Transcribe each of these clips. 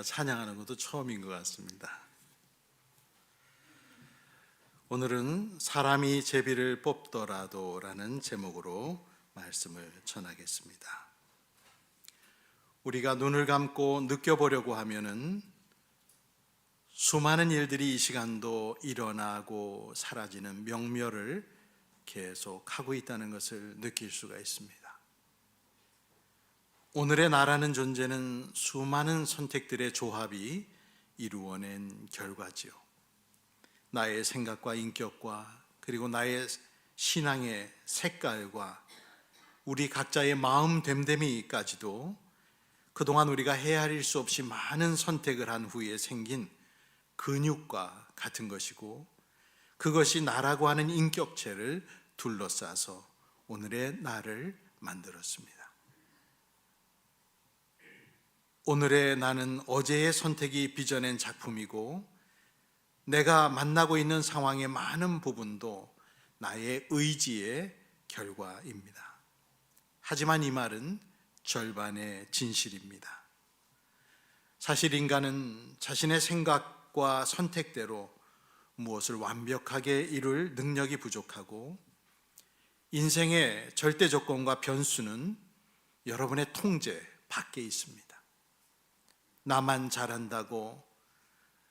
찬양하는 것도 처음인 것 같습니다. 오늘은 사람이 제비를 뽑더라도 라는 제목으로 말씀을 전하겠습니다. 우리가 눈을 감고 느껴보려고 하면은 수많은 일들이 이 시간도 일어나고 사라지는 명멸을 계속 하고 있다는 것을 느낄 수가 있습니다. 오늘의 나라는 존재는 수많은 선택들의 조합이 이루어낸 결과지요. 나의 생각과 인격과 그리고 나의 신앙의 색깔과 우리 각자의 마음 됨됨이까지도 그동안 우리가 헤아릴 수 없이 많은 선택을 한 후에 생긴 근육과 같은 것이고, 그것이 나라고 하는 인격체를 둘러싸서 오늘의 나를 만들었습니다. 오늘의 나는 어제의 선택이 빚어낸 작품이고, 내가 만나고 있는 상황의 많은 부분도 나의 의지의 결과입니다. 하지만 이 말은 절반의 진실입니다. 사실 인간은 자신의 생각과 선택대로 무엇을 완벽하게 이룰 능력이 부족하고, 인생의 절대 조건과 변수는 여러분의 통제 밖에 있습니다. 나만 잘한다고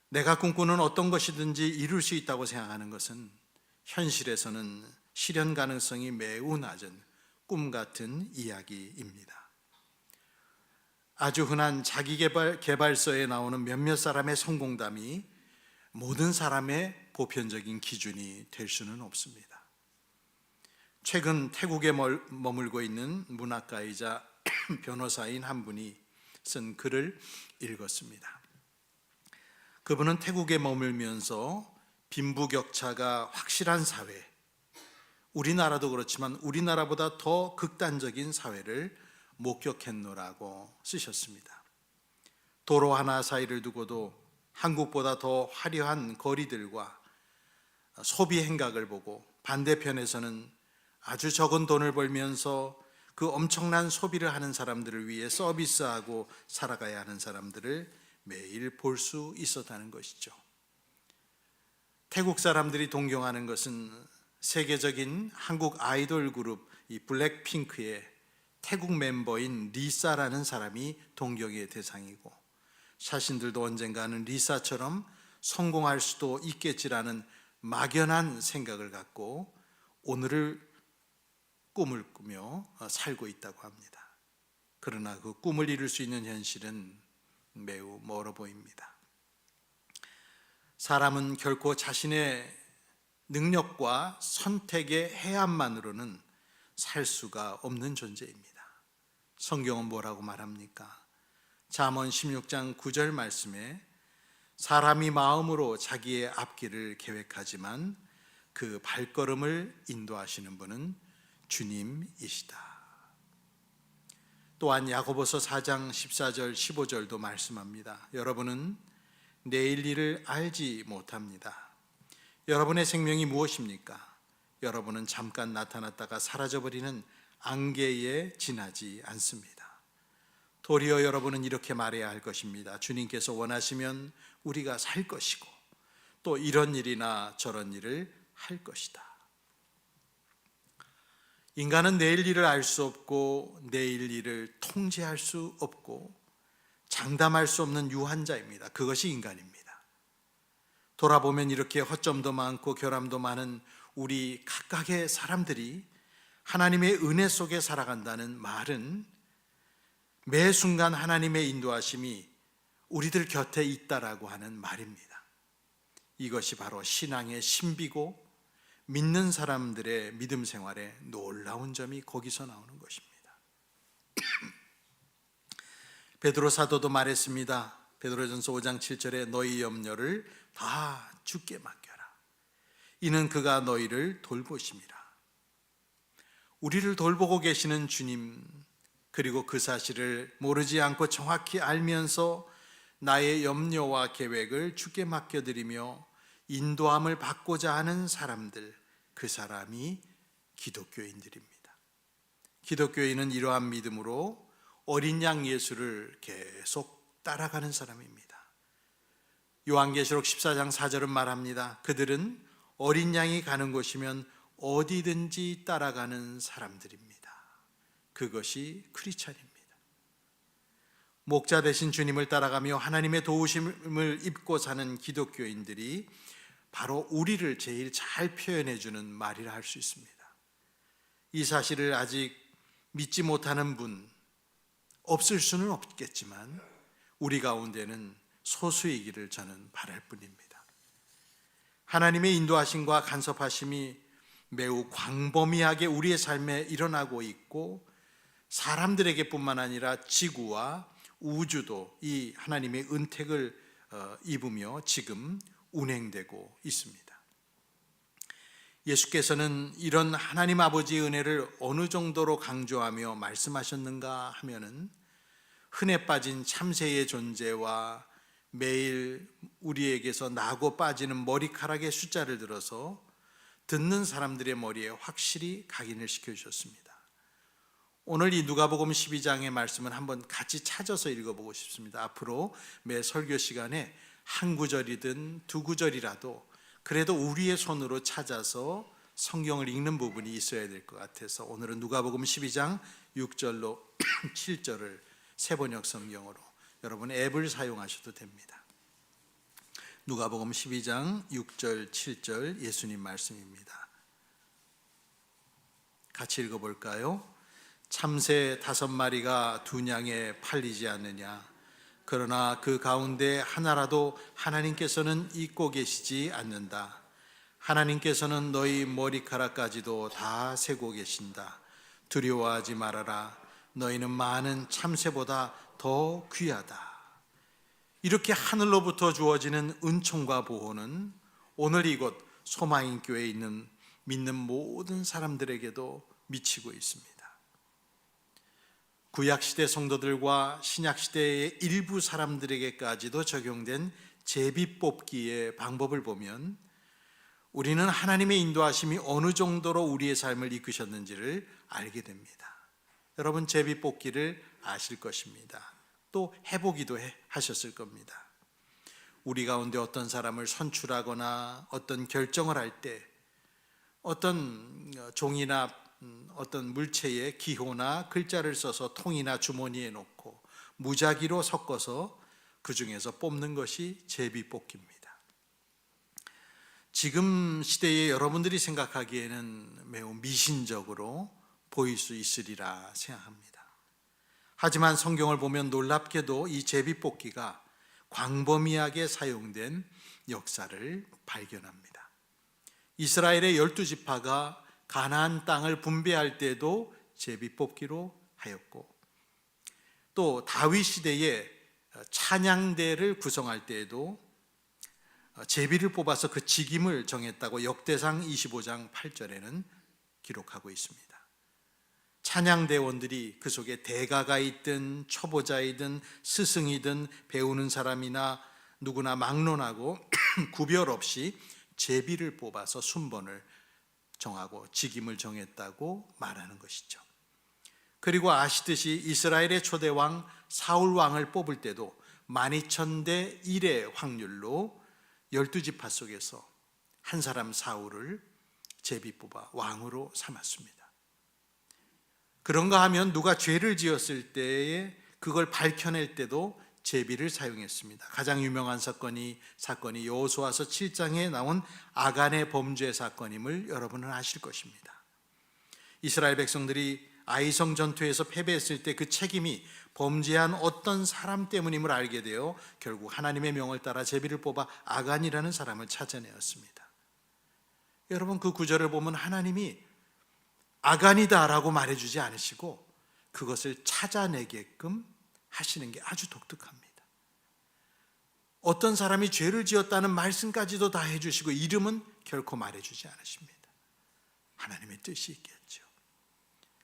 내가 꿈꾸는 어떤 것이든지 이룰 수 있다고 생각하는 것은 현실에서는 실현 가능성이 매우 낮은 꿈 같은 이야기입니다. 아주 흔한 자기계발서에 나오는 몇몇 사람의 성공담이 모든 사람의 보편적인 기준이 될 수는 없습니다. 최근 태국에 머물고 있는 문학가이자 변호사인 한 분이 쓴 글을 읽었습니다. 그분은 태국에 머물면서 빈부격차가 확실한 사회, 우리나라도 그렇지만 우리나라보다 더 극단적인 사회를 목격했노라고 쓰셨습니다. 도로 하나 사이를 두고도 한국보다 더 화려한 거리들과 소비 행각을 보고, 반대편에서는 아주 적은 돈을 벌면서 그 엄청난 소비를 하는 사람들을 위해 서비스하고 살아가야 하는 사람들을 매일 볼 수 있었다는 것이죠. 태국 사람들이 동경하는 것은 세계적인 한국 아이돌 그룹 이 블랙핑크의 태국 멤버인 리사라는 사람이 동경의 대상이고, 자신들도 언젠가는 리사처럼 성공할 수도 있겠지라는 막연한 생각을 갖고 오늘을 꿈을 꾸며 살고 있다고 합니다. 그러나 그 꿈을 이룰 수 있는 현실은 매우 멀어 보입니다. 사람은 결코 자신의 능력과 선택의 해안만으로는 살 수가 없는 존재입니다. 성경은 뭐라고 말합니까? 잠언 16장 9절 말씀에 사람이 마음으로 자기의 앞길을 계획하지만 그 발걸음을 인도하시는 분은 주님이시다. 또한 야고보서 4장 14절 15절도 말씀합니다. 여러분은 내일 일을 알지 못합니다. 여러분의 생명이 무엇입니까? 여러분은 잠깐 나타났다가 사라져버리는 안개에 지나지 않습니다. 도리어 여러분은 이렇게 말해야 할 것입니다. 주님께서 원하시면 우리가 살 것이고, 또 이런 일이나 저런 일을 할 것이다. 인간은 내일 일을 알 수 없고 내일 일을 통제할 수 없고 장담할 수 없는 유한자입니다. 그것이 인간입니다. 돌아보면 이렇게 허점도 많고 결함도 많은 우리 각각의 사람들이 하나님의 은혜 속에 살아간다는 말은 매 순간 하나님의 인도하심이 우리들 곁에 있다라고 하는 말입니다. 이것이 바로 신앙의 신비고 믿는 사람들의 믿음 생활에 놀라운 점이 거기서 나오는 것입니다. 베드로 사도도 말했습니다. 베드로전서 5장 7절에 너희 염려를 다 주께 맡겨라. 이는 그가 너희를 돌보심이라. 우리를 돌보고 계시는 주님, 그리고 그 사실을 모르지 않고 정확히 알면서 나의 염려와 계획을 주께 맡겨드리며 인도함을 받고자 하는 사람들, 그 사람이 기독교인들입니다. 기독교인은 이러한 믿음으로 어린 양 예수를 계속 따라가는 사람입니다. 요한계시록 14장 4절은 말합니다. 그들은 어린 양이 가는 곳이면 어디든지 따라가는 사람들입니다. 그것이 크리스찬입니다. 목자 되신 주님을 따라가며 하나님의 도우심을 입고 사는 기독교인들이 바로 우리를 제일 잘 표현해 주는 말이라 할 수 있습니다. 이 사실을 아직 믿지 못하는 분 없을 수는 없겠지만 우리 가운데는 소수이기를 저는 바랄 뿐입니다. 하나님의 인도하심과 간섭하심이 매우 광범위하게 우리의 삶에 일어나고 있고 사람들에게뿐만 아니라 지구와 우주도 이 하나님의 은택을 입으며 지금 운행되고 있습니다. 예수께서는 이런 하나님 아버지의 은혜를 어느 정도로 강조하며 말씀하셨는가 하면은 흔해 빠진 참새의 존재와 매일 우리에게서 나고 빠지는 머리카락의 숫자를 들어서 듣는 사람들의 머리에 확실히 각인을 시켜주셨습니다. 오늘 이 누가복음 12장의 말씀은 한번 같이 찾아서 읽어보고 싶습니다. 앞으로 매 설교 시간에 한 구절이든 두 구절이라도 그래도 우리의 손으로 찾아서 성경을 읽는 부분이 있어야 될 것 같아서 오늘은 누가복음 12장 6절로 7절을 새번역 성경으로 여러분 앱을 사용하셔도 됩니다. 누가복음 12장 6절 7절 예수님 말씀입니다. 같이 읽어볼까요? 참새 5마리가 2냥에 팔리지 않느냐? 그러나 그 가운데 하나라도 하나님께서는 잊고 계시지 않는다. 하나님께서는 너희 머리카락까지도 다 세고 계신다. 두려워하지 말아라. 너희는 많은 참새보다 더 귀하다. 이렇게 하늘로부터 주어지는 은총과 보호는 오늘 이곳 소망인교회에 있는 믿는 모든 사람들에게도 미치고 있습니다. 구약시대 성도들과 신약시대의 일부 사람들에게까지도 적용된 제비뽑기의 방법을 보면 우리는 하나님의 인도하심이 어느 정도로 우리의 삶을 이끄셨는지를 알게 됩니다. 여러분 제비뽑기를 아실 것입니다. 또 해보기도 하셨을 겁니다. 우리 가운데 어떤 사람을 선출하거나 어떤 결정을 할 때 어떤 종이나 어떤 물체에 기호나 글자를 써서 통이나 주머니에 넣고 무작위로 섞어서 그 중에서 뽑는 것이 제비뽑기입니다. 지금 시대에 여러분들이 생각하기에는 매우 미신적으로 보일 수 있으리라 생각합니다. 하지만 성경을 보면 놀랍게도 이 제비뽑기가 광범위하게 사용된 역사를 발견합니다. 이스라엘의 12지파가 가나안 땅을 분배할 때도 제비뽑기로 하였고 또 다윗 시대에 찬양대를 구성할 때에도 제비를 뽑아서 그 직임을 정했다고 역대상 25장 8절에는 기록하고 있습니다. 찬양대원들이 그 속에 대가가 있든 초보자이든 스승이든 배우는 사람이나 누구나 막론하고 구별 없이 제비를 뽑아서 순번을 정하고 직임을 정했다고 말하는 것이죠. 그리고 아시듯이 이스라엘의 초대왕 사울왕을 뽑을 때도 12,000대 1의 확률로 12지파 속에서 한 사람 사울을 제비 뽑아 왕으로 삼았습니다. 그런가 하면 누가 죄를 지었을 때에 그걸 밝혀낼 때도 제비를 사용했습니다. 가장 유명한 사건이 여호수아서 7장에 나온 아간의 범죄 사건임을 여러분은 아실 것입니다. 이스라엘 백성들이 아이성 전투에서 패배했을 때 그 책임이 범죄한 어떤 사람 때문임을 알게 되어 결국 하나님의 명을 따라 제비를 뽑아 아간이라는 사람을 찾아내었습니다. 여러분 그 구절을 보면 하나님이 아간이다라고 말해주지 않으시고 그것을 찾아내게끔 하시는 게 아주 독특합니다. 어떤 사람이 죄를 지었다는 말씀까지도 다 해주시고 이름은 결코 말해주지 않으십니다. 하나님의 뜻이 있겠죠.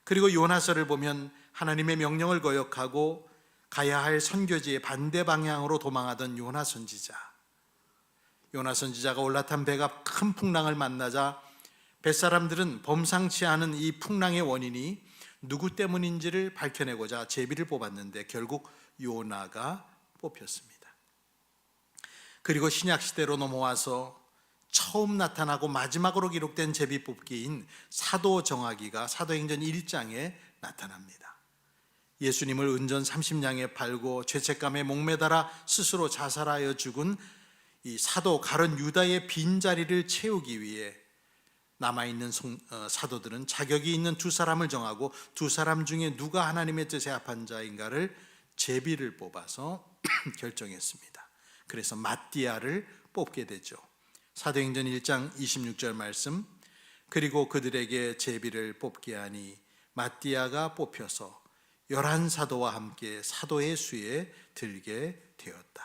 그리고 요나서를 보면 하나님의 명령을 거역하고 가야 할 선교지의 반대 방향으로 도망하던 요나 선지자가 올라탄 배가 큰 풍랑을 만나자 뱃사람들은 범상치 않은 이 풍랑의 원인이 누구 때문인지를 밝혀내고자 제비를 뽑았는데 결국 요나가 뽑혔습니다. 그리고 신약 시대로 넘어와서 처음 나타나고 마지막으로 기록된 제비뽑기인 사도 정하기가 사도행전 1장에 나타납니다. 예수님을 은전 30냥에 팔고 죄책감에 목매달아 스스로 자살하여 죽은 이 사도 가룟 유다의 빈자리를 채우기 위해 남아있는 사도들은 자격이 있는 두 사람을 정하고 두 사람 중에 누가 하나님의 뜻에 합한 자인가를 제비를 뽑아서 결정했습니다. 그래서 마띠아를 뽑게 되죠. 사도행전 1장 26절 말씀, 그리고 그들에게 제비를 뽑게 하니 마띠아가 뽑혀서 11사도와 함께 사도의 수에 들게 되었다.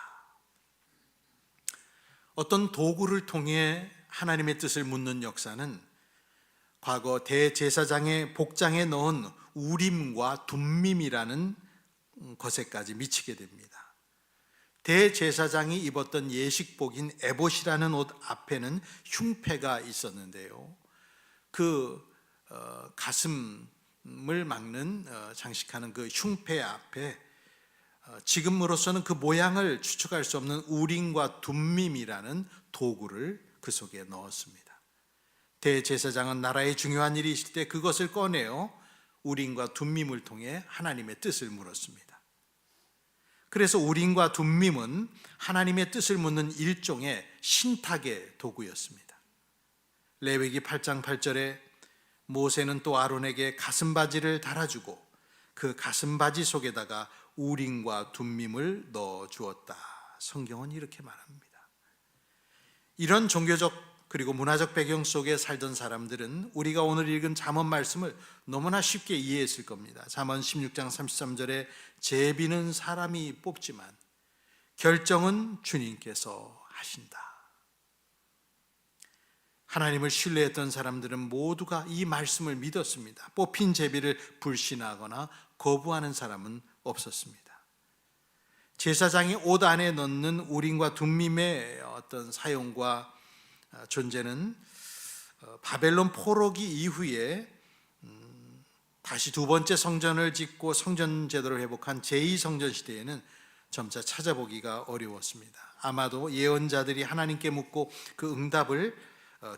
어떤 도구를 통해 하나님의 뜻을 묻는 역사는 과거 대제사장의 복장에 넣은 우림과 둠밈이라는 것에까지 미치게 됩니다. 대제사장이 입었던 예식복인 에봇이라는 옷 앞에는 흉패가 있었는데요, 그 가슴을 막는 장식하는 그 흉패 앞에 지금으로서는 그 모양을 추측할 수 없는 우림과 둠밈이라는 도구를 그 속에 넣었습니다. 대제사장은 나라의 중요한 일이 있을 때 그것을 꺼내어 우림과 둠밈을 통해 하나님의 뜻을 물었습니다. 그래서 우림과 둠밈은 하나님의 뜻을 묻는 일종의 신탁의 도구였습니다. 레위기 8장 8절에 모세는 또 아론에게 가슴바지를 달아주고 그 가슴바지 속에다가 우림과 둠밈을 넣어 주었다. 성경은 이렇게 말합니다. 이런 종교적 그리고 문화적 배경 속에 살던 사람들은 우리가 오늘 읽은 잠언 말씀을 너무나 쉽게 이해했을 겁니다. 잠언 16장 33절에 제비는 사람이 뽑지만 결정은 주님께서 하신다. 하나님을 신뢰했던 사람들은 모두가 이 말씀을 믿었습니다. 뽑힌 제비를 불신하거나 거부하는 사람은 없었습니다. 제사장이 옷 안에 넣는 우림과 둠밈의 어떤 사용과 존재는 바벨론 포로기 이후에 다시 두 번째 성전을 짓고 성전 제도를 회복한 제2성전 시대에는 점차 찾아보기가 어려웠습니다. 아마도 예언자들이 하나님께 묻고 그 응답을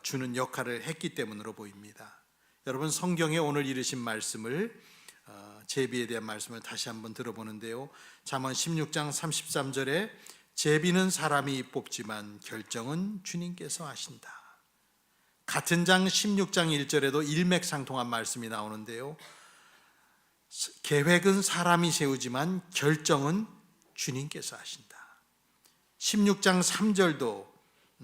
주는 역할을 했기 때문으로 보입니다. 여러분, 성경에 오늘 읽으신 말씀을 제비에 대한 말씀을 다시 한번 들어보는데요, 잠언 16장 33절에 제비는 사람이 뽑지만 결정은 주님께서 하신다. 같은 장 16장 1절에도 일맥상통한 말씀이 나오는데요, 계획은 사람이 세우지만 결정은 주님께서 하신다. 16장 3절도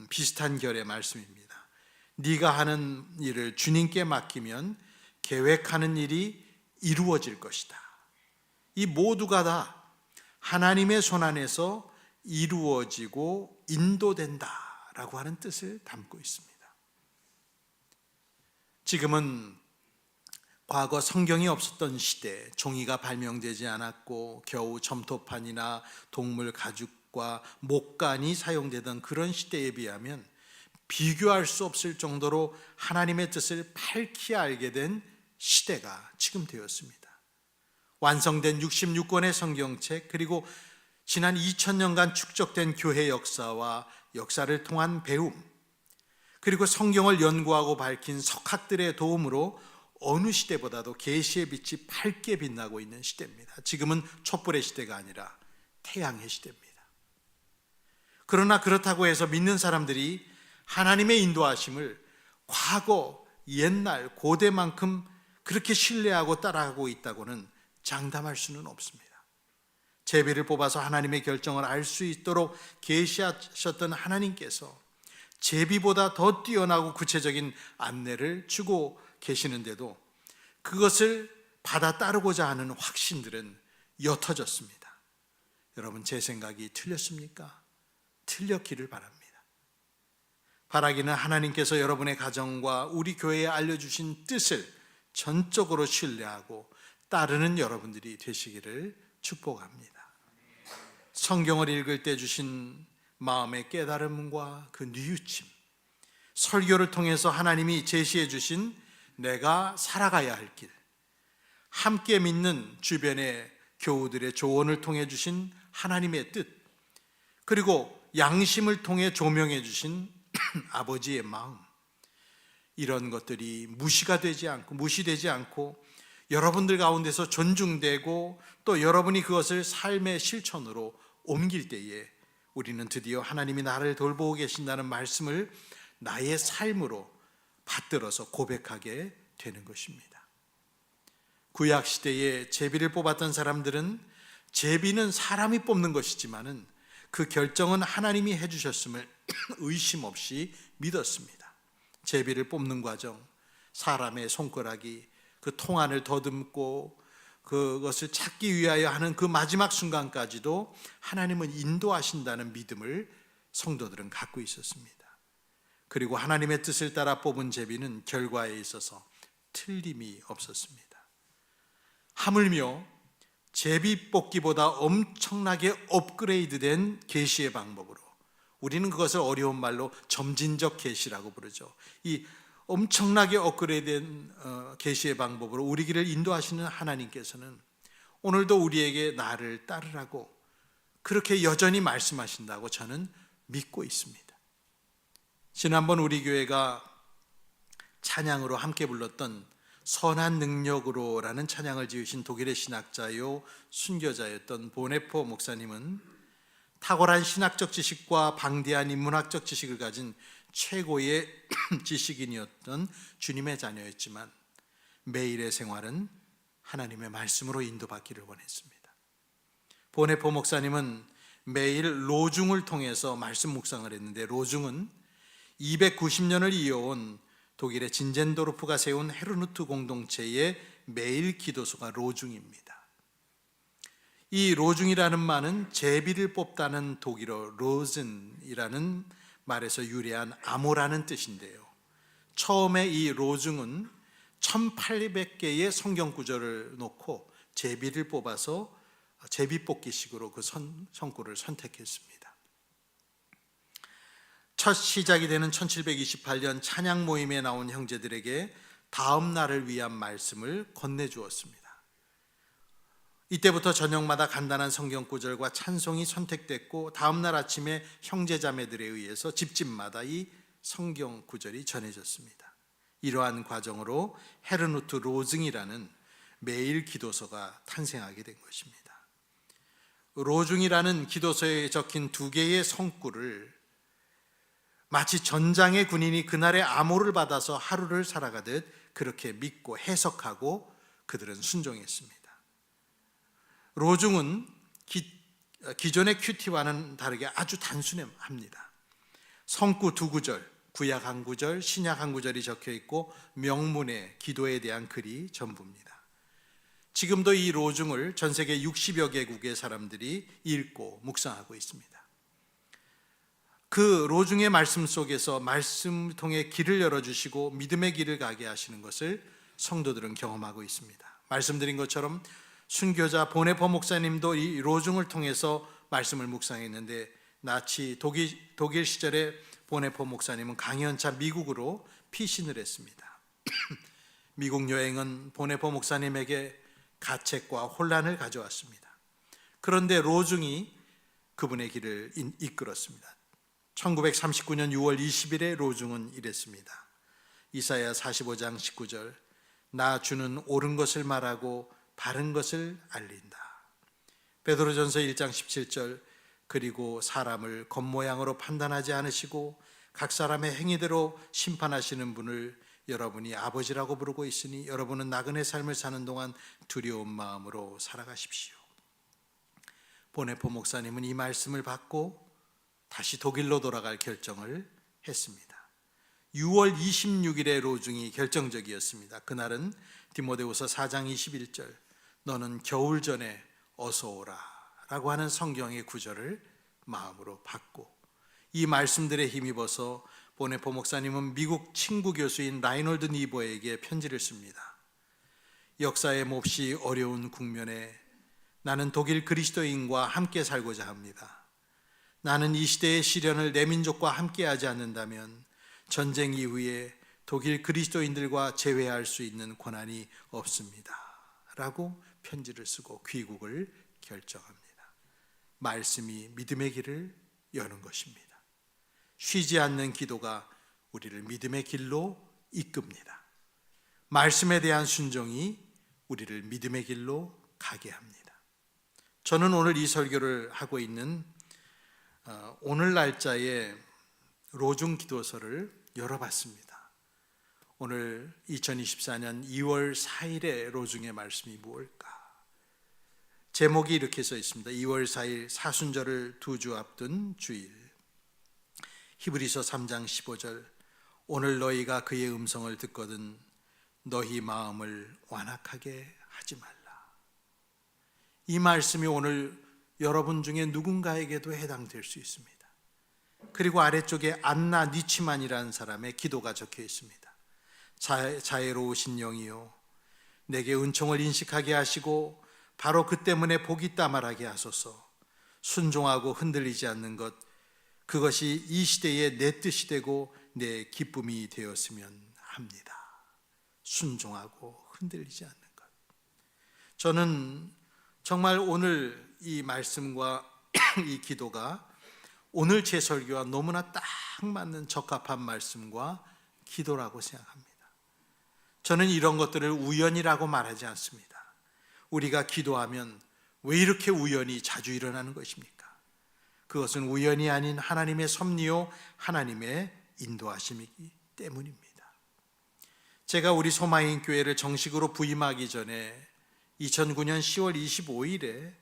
비슷한 결의 말씀입니다. 네가 하는 일을 주님께 맡기면 계획하는 일이 이루어질 것이다. 이 모두가 다 하나님의 손 안에서 이루어지고 인도된다라고 하는 뜻을 담고 있습니다. 지금은 과거 성경이 없었던 시대, 종이가 발명되지 않았고 겨우 점토판이나 동물 가죽과 목간이 사용되던 그런 시대에 비하면 비교할 수 없을 정도로 하나님의 뜻을 밝히 알게 된 시대가 지금 되었습니다. 완성된 66권의 성경책, 그리고 지난 2000년간 축적된 교회 역사와 역사를 통한 배움, 그리고 성경을 연구하고 밝힌 석학들의 도움으로 어느 시대보다도 계시의 빛이 밝게 빛나고 있는 시대입니다. 지금은 촛불의 시대가 아니라 태양의 시대입니다. 그러나 그렇다고 해서 믿는 사람들이 하나님의 인도하심을 과거, 옛날, 고대만큼 그렇게 신뢰하고 따라가고 있다고는 장담할 수는 없습니다. 제비를 뽑아서 하나님의 결정을 알 수 있도록 계시하셨던 하나님께서 제비보다 더 뛰어나고 구체적인 안내를 주고 계시는데도 그것을 받아 따르고자 하는 확신들은 옅어졌습니다. 여러분, 제 생각이 틀렸습니까? 틀렸기를 바랍니다. 바라기는 하나님께서 여러분의 가정과 우리 교회에 알려주신 뜻을 전적으로 신뢰하고 따르는 여러분들이 되시기를 축복합니다. 성경을 읽을 때 주신 마음의 깨달음과 그 뉘우침, 설교를 통해서 하나님이 제시해 주신 내가 살아가야 할 길, 함께 믿는 주변의 교우들의 조언을 통해 주신 하나님의 뜻, 그리고 양심을 통해 조명해 주신 아버지의 마음, 이런 것들이 무시되지 않고 여러분들 가운데서 존중되고 또 여러분이 그것을 삶의 실천으로 옮길 때에 우리는 드디어 하나님이 나를 돌보고 계신다는 말씀을 나의 삶으로 받들어서 고백하게 되는 것입니다. 구약 시대에 제비를 뽑았던 사람들은 제비는 사람이 뽑는 것이지만은 그 결정은 하나님이 해주셨음을 의심 없이 믿었습니다. 제비를 뽑는 과정, 사람의 손가락이 그 통안을 더듬고 그것을 찾기 위하여 하는 그 마지막 순간까지도 하나님은 인도하신다는 믿음을 성도들은 갖고 있었습니다. 그리고 하나님의 뜻을 따라 뽑은 제비는 결과에 있어서 틀림이 없었습니다. 하물며 제비 뽑기보다 엄청나게 업그레이드된 계시의 방법으로, 우리는 그것을 어려운 말로 점진적 계시라고 부르죠. 이 엄청나게 업그레이드된 계시의 방법으로 우리 길을 인도하시는 하나님께서는 오늘도 우리에게 나를 따르라고 그렇게 여전히 말씀하신다고 저는 믿고 있습니다. 지난번 우리 교회가 찬양으로 함께 불렀던 선한 능력으로라는 찬양을 지으신 독일의 신학자요 순교자였던 보네포 목사님은 탁월한 신학적 지식과 방대한 인문학적 지식을 가진 최고의 지식인이었던 주님의 자녀였지만 매일의 생활은 하나님의 말씀으로 인도받기를 원했습니다. 보네포 목사님은 매일 로중을 통해서 말씀 묵상을 했는데, 로중은 290년을 이어온 독일의 진젠도르프가 세운 헤르누트 공동체의 매일 기도소가 로중입니다. 이 로중이라는 말은 제비를 뽑다는 독일어 로즌이라는 말에서 유래한 암호라는 뜻인데요, 처음에 이 로중은 1800개의 성경 구절을 놓고 제비를 뽑아서 제비 뽑기식으로 그 성구를 선택했습니다. 첫 시작이 되는 1728년 찬양 모임에 나온 형제들에게 다음 날을 위한 말씀을 건네주었습니다. 이때부터 저녁마다 간단한 성경 구절과 찬송이 선택됐고, 다음 날 아침에 형제 자매들에 의해서 집집마다 이 성경 구절이 전해졌습니다. 이러한 과정으로 헤르누트 로중이라는 매일 기도서가 탄생하게 된 것입니다. 로중이라는 기도서에 적힌 두 개의 성구를 마치 전장의 군인이 그날의 암호를 받아서 하루를 살아가듯 그렇게 믿고 해석하고 그들은 순종했습니다. 로중은 기존의 큐티와는 다르게 아주 단순합니다. 성구 두 구절, 구약 한 구절, 신약 한 구절이 적혀 있고 명문의 기도에 대한 글이 전부입니다. 지금도 이 로중을 전 세계 60여 개국의 사람들이 읽고 묵상하고 있습니다. 그 로중의 말씀 속에서 말씀을 통해 길을 열어주시고 믿음의 길을 가게 하시는 것을 성도들은 경험하고 있습니다. 말씀드린 것처럼 순교자 보네포 목사님도 이 로중을 통해서 말씀을 묵상했는데, 나치 독일 시절에 보네포 목사님은 강연차 미국으로 피신을 했습니다. 미국 여행은 보네포 목사님에게 가책과 혼란을 가져왔습니다. 그런데 로중이 그분의 길을 이끌었습니다. 1939년 6월 20일에 로중은 이랬습니다. 이사야 45장 19절, 나 주는 옳은 것을 말하고 바른 것을 알린다. 베드로전서 1장 17절, 그리고 사람을 겉모양으로 판단하지 않으시고 각 사람의 행위대로 심판하시는 분을 여러분이 아버지라고 부르고 있으니 여러분은 나그네 삶을 사는 동안 두려운 마음으로 살아가십시오. 보네포 목사님은 이 말씀을 받고 다시 독일로 돌아갈 결정을 했습니다. 6월 26일에 로중이 결정적이었습니다. 그날은 디모데후서 4장 21절, 너는 겨울 전에 어서 오라 라고 하는 성경의 구절을 마음으로 받고, 이 말씀들에 힘입어서 보네포 목사님은 미국 친구 교수인 라이놀드 니버에게 편지를 씁니다. 역사의 몹시 어려운 국면에 나는 독일 그리스도인과 함께 살고자 합니다. 나는 이 시대의 시련을 내 민족과 함께하지 않는다면 전쟁 이후에 독일 그리스도인들과 재회할 수 있는 권한이 없습니다 라고 편지를 쓰고 귀국을 결정합니다. 말씀이 믿음의 길을 여는 것입니다. 쉬지 않는 기도가 우리를 믿음의 길로 이끕니다. 말씀에 대한 순종이 우리를 믿음의 길로 가게 합니다. 저는 오늘 이 설교를 하고 있는 오늘 날짜의 로중 기도서를 열어봤습니다. 오늘 2024년 2월 4일의 로중의 말씀이 무엇일까? 제목이 이렇게 써 있습니다. 2월 4일 사순절을 2주 앞둔 주일. 히브리서 3장 15절. 오늘 너희가 그의 음성을 듣거든 너희 마음을 완악하게 하지 말라. 이 말씀이 오늘 여러분 중에 누군가에게도 해당될 수 있습니다. 그리고 아래쪽에 안나 니치만이라는 사람의 기도가 적혀 있습니다. 자애로우신 영이요 내게 은총을 인식하게 하시고 바로 그 때문에 복이 따말하게 하소서. 순종하고 흔들리지 않는 것, 그것이 이 시대에 내 뜻이 되고 내 기쁨이 되었으면 합니다. 순종하고 흔들리지 않는 것. 저는 정말 오늘 이 말씀과 이 기도가 오늘 제 설교와 너무나 딱 맞는 적합한 말씀과 기도라고 생각합니다. 저는 이런 것들을 우연이라고 말하지 않습니다. 우리가 기도하면 왜 이렇게 우연이 자주 일어나는 것입니까? 그것은 우연이 아닌 하나님의 섭리요 하나님의 인도하심이기 때문입니다. 제가 우리 소마인 교회를 정식으로 부임하기 전에 2009년 10월 25일에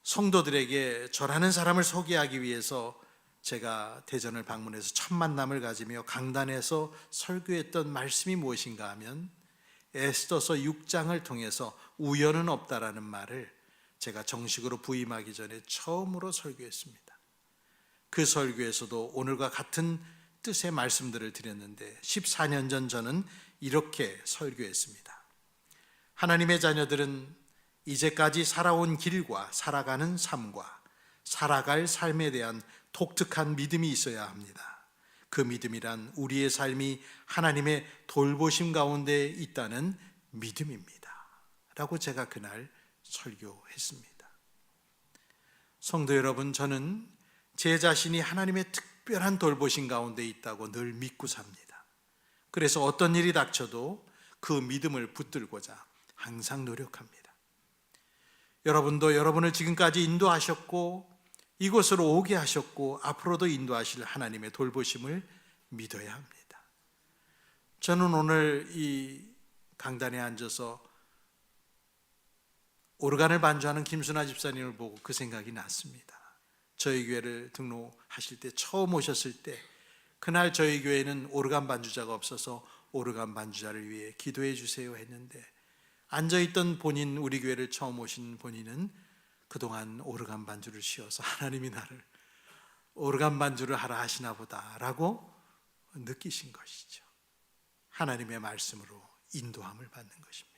성도들에게 저라는 사람을 소개하기 위해서 제가 대전을 방문해서 첫 만남을 가지며 강단에서 설교했던 말씀이 무엇인가 하면 에스더서 6장을 통해서 우연은 없다라는 말을 제가 정식으로 부임하기 전에 처음으로 설교했습니다. 그 설교에서도 오늘과 같은 뜻의 말씀들을 드렸는데 14년 전 저는 이렇게 설교했습니다. 하나님의 자녀들은 이제까지 살아온 길과 살아가는 삶과 살아갈 삶에 대한 독특한 믿음이 있어야 합니다. 그 믿음이란 우리의 삶이 하나님의 돌보심 가운데 있다는 믿음입니다. 라고 제가 그날 설교했습니다. 성도 여러분, 저는 제 자신이 하나님의 특별한 돌보심 가운데 있다고 늘 믿고 삽니다. 그래서 어떤 일이 닥쳐도 그 믿음을 붙들고자 항상 노력합니다. 여러분도 여러분을 지금까지 인도하셨고 이곳으로 오게 하셨고 앞으로도 인도하실 하나님의 돌보심을 믿어야 합니다. 저는 오늘 이 강단에 앉아서 오르간을 반주하는 김순아 집사님을 보고 그 생각이 났습니다. 저희 교회를 등록하실 때 처음 오셨을 때 그날 저희 교회는 오르간 반주자가 없어서 오르간 반주자를 위해 기도해 주세요 했는데 앉아있던 본인, 우리 교회를 처음 오신 본인은 그동안 오르간 반주를 쉬어서 하나님이 나를 오르간 반주를 하라 하시나 보다라고 느끼신 것이죠. 하나님의 말씀으로 인도함을 받는 것입니다.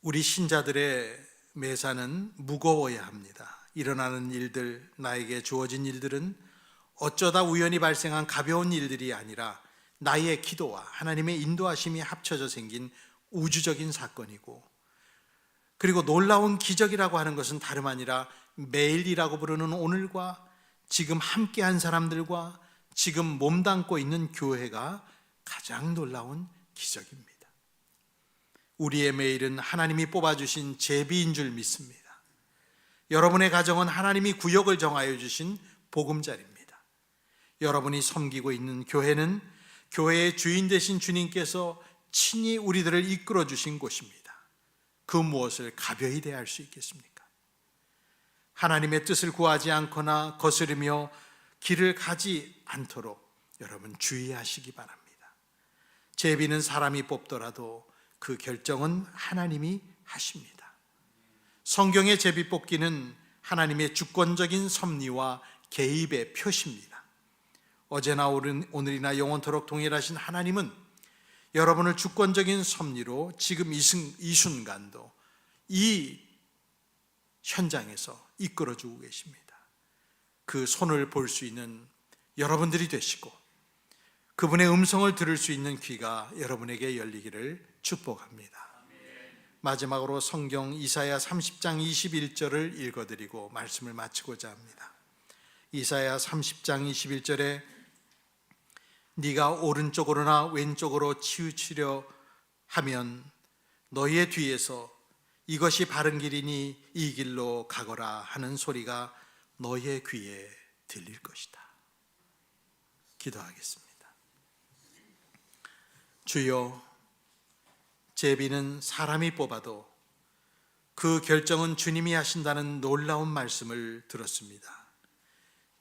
우리 신자들의 매사는 무거워야 합니다. 일어나는 일들, 나에게 주어진 일들은 어쩌다 우연히 발생한 가벼운 일들이 아니라 나의 기도와 하나님의 인도하심이 합쳐져 생긴 우주적인 사건이고, 그리고 놀라운 기적이라고 하는 것은 다름 아니라 매일이라고 부르는 오늘과 지금 함께한 사람들과 지금 몸담고 있는 교회가 가장 놀라운 기적입니다. 우리의 매일은 하나님이 뽑아주신 제비인 줄 믿습니다. 여러분의 가정은 하나님이 구역을 정하여 주신 보금자리입니다. 여러분이 섬기고 있는 교회는 교회의 주인 되신 주님께서 친히 우리들을 이끌어 주신 곳입니다. 그 무엇을 가벼이 대할 수 있겠습니까? 하나님의 뜻을 구하지 않거나 거스르며 길을 가지 않도록 여러분 주의하시기 바랍니다. 제비는 사람이 뽑더라도 그 결정은 하나님이 하십니다. 성경의 제비 뽑기는 하나님의 주권적인 섭리와 개입의 표시입니다. 어제나 오늘이나 영원토록 동일하신 하나님은 여러분을 주권적인 섭리로 지금 이 순간도 이 현장에서 이끌어주고 계십니다. 그 손을 볼 수 있는 여러분들이 되시고 그분의 음성을 들을 수 있는 귀가 여러분에게 열리기를 축복합니다. 마지막으로 성경 이사야 30장 21절을 읽어드리고 말씀을 마치고자 합니다. 이사야 30장 21절에 네가 오른쪽으로나 왼쪽으로 치우치려 하면 너희의 뒤에서 이것이 바른 길이니 이 길로 가거라 하는 소리가 너희의 귀에 들릴 것이다. 기도하겠습니다. 주여, 제비는 사람이 뽑아도 그 결정은 주님이 하신다는 놀라운 말씀을 들었습니다.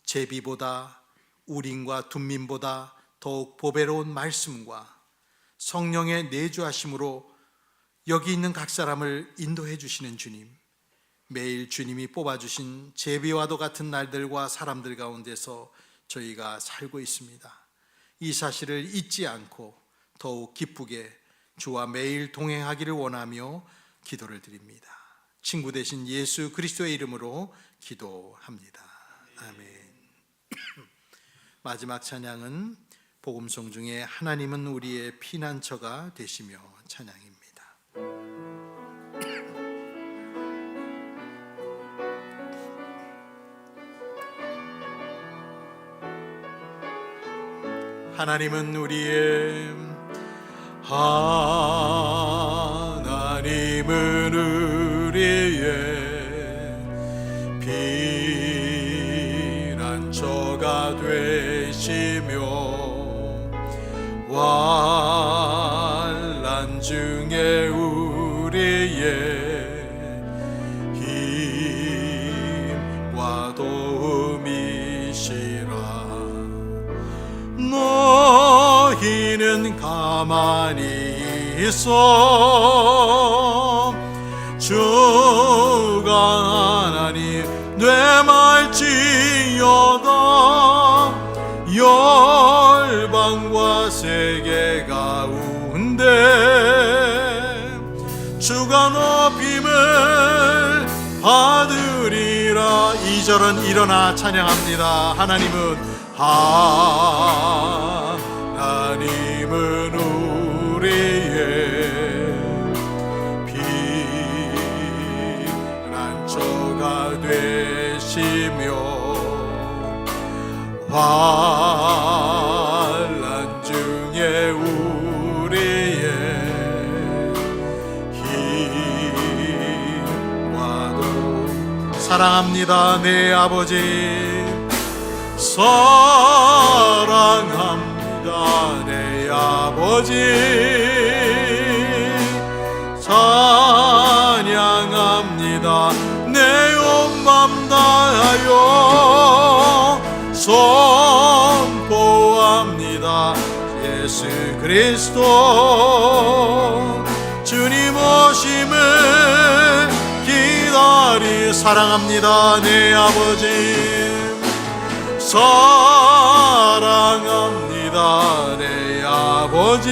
제비보다 우림과 둠민보다 더욱 보배로운 말씀과 성령의 내주하심으로 여기 있는 각 사람을 인도해 주시는 주님, 매일 주님이 뽑아주신 제비와도 같은 날들과 사람들 가운데서 저희가 살고 있습니다. 이 사실을 잊지 않고 더욱 기쁘게 주와 매일 동행하기를 원하며 기도를 드립니다. 친구 되신 예수 그리스도의 이름으로 기도합니다. 아멘. 마지막 찬양은 복음송 중에 하나님은 우리의 피난처가 되시며 찬양입니다. 하나님은 우리의 피난처가 되시며 환난 중에 우리의 힘과 도움이시라. 너희는 가만히 있어 주가 하나님 되말지어다. 열방과 세계 가운데 주가 높임을 받으리라. 2절은 일어나 찬양합니다. 하나님은 우리의 피난처가 되시며 환난 중에 우리의 힘과도 사랑합니다. 내 아버지 사랑합니다. 내 아버지 찬양합니다. 내 온 맘 다하여 선포합니다. 예수 그리스도 주님 오심을 기다리 사랑합니다. 내 아버지 사랑합니다. 내 아버지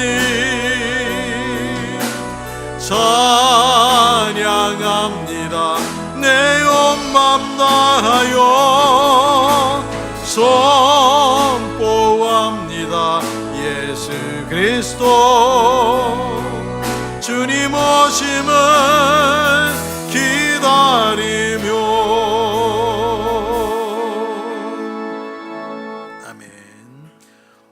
찬양합니다. 내 온 맘 다하여 선포합니다. 예수 그리스도 주님 오심을 기다리며. 아멘.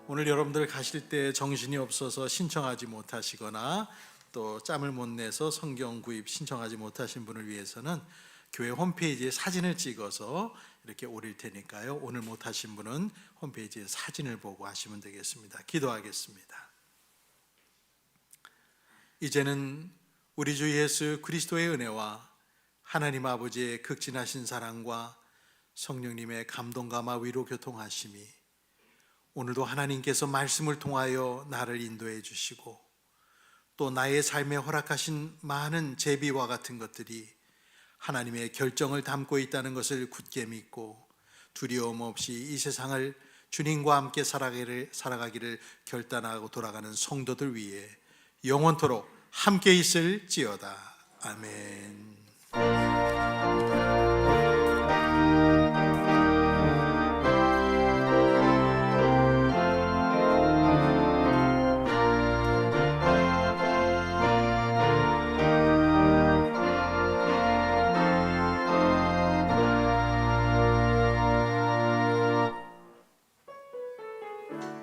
오늘 여러분들 가실 때 정신이 없어서 신청하지 못하시거나 또 짬을 못 내서 성경 구입 신청하지 못하신 분을 위해서는 교회 홈페이지에 사진을 찍어서 이렇게 올릴 테니까요, 오늘 못하신 분은 홈페이지에 사진을 보고 하시면 되겠습니다. 기도하겠습니다. 이제는 우리 주 예수 그리스도의 은혜와 하나님 아버지의 극진하신 사랑과 성령님의 감동감화 위로 교통하심이 오늘도 하나님께서 말씀을 통하여 나를 인도해 주시고 또 나의 삶에 허락하신 많은 제비와 같은 것들이 하나님의 결정을 담고 있다는 것을 굳게 믿고 두려움 없이 이 세상을 주님과 함께 살아가기를 결단하고 돌아가는 성도들 위해 영원토록 함께 있을지어다. 아멘.